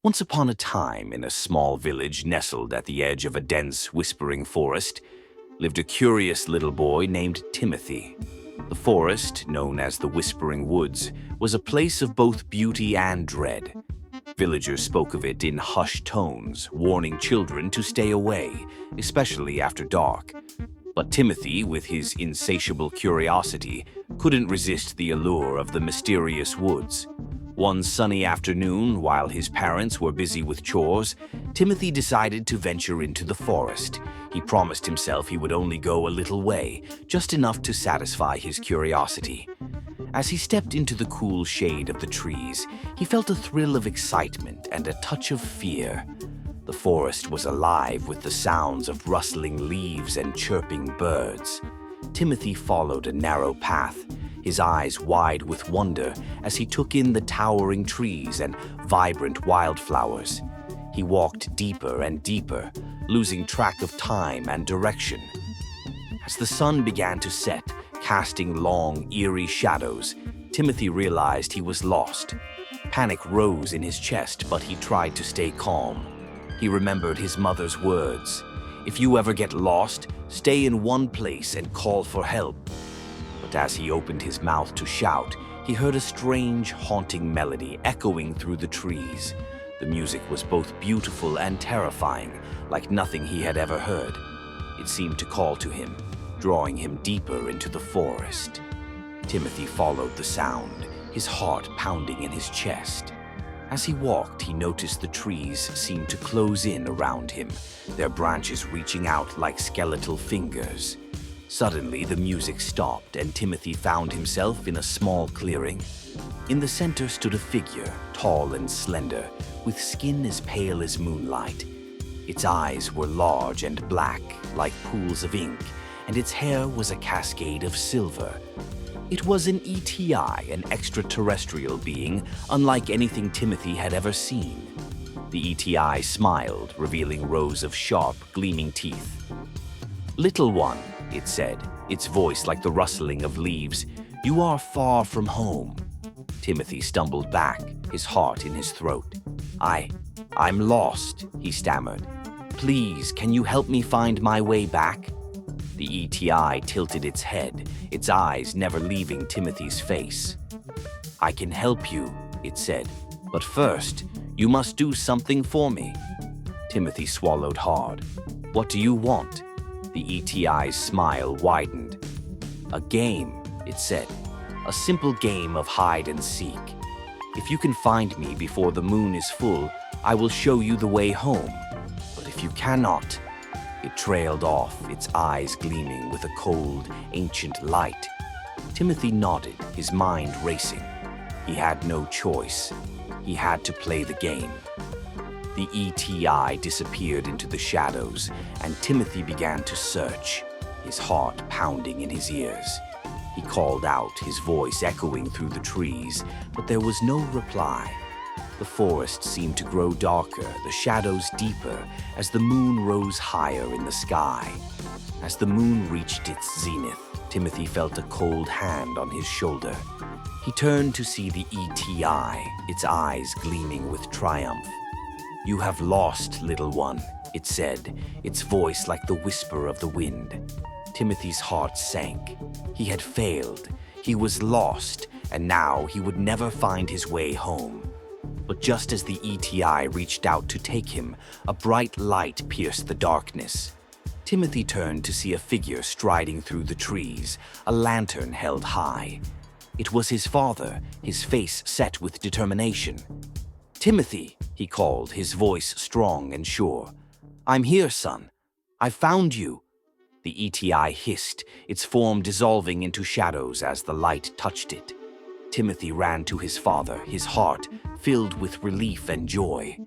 Once upon a time, in a small village nestled at the edge of a dense, whispering forest, lived a curious little boy named Timothy. The forest, known as the Whispering Woods, was a place of both beauty and dread. Villagers spoke of it in hushed tones, warning children to stay away, especially after dark. But Timothy, with his insatiable curiosity, couldn't resist the allure of the mysterious woods. One sunny afternoon, while his parents were busy with chores, Timothy decided to venture into the forest. He promised himself he would only go a little way, just enough to satisfy his curiosity. As he stepped into the cool shade of the trees, he felt a thrill of excitement and a touch of fear. The forest was alive with the sounds of rustling leaves and chirping birds. Timothy followed a narrow path, his eyes wide with wonder as he took in the towering trees and vibrant wildflowers. He walked deeper and deeper, losing track of time and direction. As the sun began to set, casting long, eerie shadows, Timothy realized he was lost. Panic rose in his chest, but he tried to stay calm. He remembered his mother's words, "If you ever get lost, stay in one place and call for help." But as he opened his mouth to shout, he heard a strange, haunting melody echoing through the trees. The music was both beautiful and terrifying, like nothing he had ever heard. It seemed to call to him, drawing him deeper into the forest. Timothy followed the sound, his heart pounding in his chest. As he walked, he noticed the trees seemed to close in around him, their branches reaching out like skeletal fingers. Suddenly, the music stopped, and Timothy found himself in a small clearing. In the center stood a figure, tall and slender, with skin as pale as moonlight. Its eyes were large and black, like pools of ink, and its hair was a cascade of silver. It was an ETI, an extraterrestrial being, unlike anything Timothy had ever seen. The ETI smiled, revealing rows of sharp, gleaming teeth. "Little one," it said, its voice like the rustling of leaves, "you are far from home." Timothy stumbled back, his heart in his throat. I'm lost," he stammered. "Please, can you help me find my way back?" The ETI tilted its head, its eyes never leaving Timothy's face. "I can help you," it said, "but first, you must do something for me." Timothy swallowed hard. "What do you want?" The ETI's smile widened. "A game," it said. "A simple game of hide and seek. If you can find me before the moon is full, I will show you the way home. But if you cannot..." It trailed off, its eyes gleaming with a cold, ancient light. Timothy nodded, his mind racing. He had no choice. He had to play the game. The ETI disappeared into the shadows, and Timothy began to search, his heart pounding in his ears. He called out, his voice echoing through the trees, but there was no reply. The forest seemed to grow darker, the shadows deeper, as the moon rose higher in the sky. As the moon reached its zenith, Timothy felt a cold hand on his shoulder. He turned to see the ETI, its eyes gleaming with triumph. "You have lost, little one," it said, its voice like the whisper of the wind. Timothy's heart sank. He had failed, he was lost, and now he would never find his way home. But just as the ETI reached out to take him, a bright light pierced the darkness. Timothy turned to see a figure striding through the trees, a lantern held high. It was his father, his face set with determination. "Timothy," he called, his voice strong and sure. "I'm here, son. I found you." The ETI hissed, its form dissolving into shadows as the light touched it. Timothy ran to his father, his heart filled with relief and joy.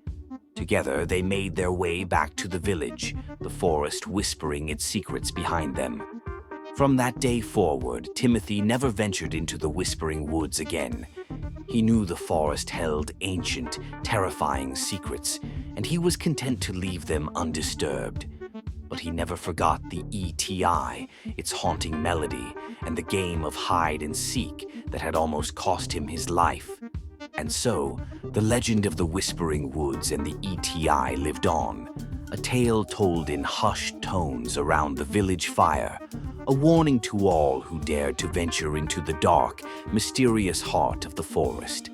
Together, they made their way back to the village, the forest whispering its secrets behind them. From that day forward, Timothy never ventured into the Whispering Woods again. He knew the forest held ancient, terrifying secrets, and he was content to leave them undisturbed. But he never forgot the ETI, its haunting melody, and the game of hide and seek that had almost cost him his life. And so, The legend of the Whispering Woods and the ETI lived on, a tale told in hushed tones around the village fire, a warning to all who dared to venture into the dark, mysterious heart of the forest.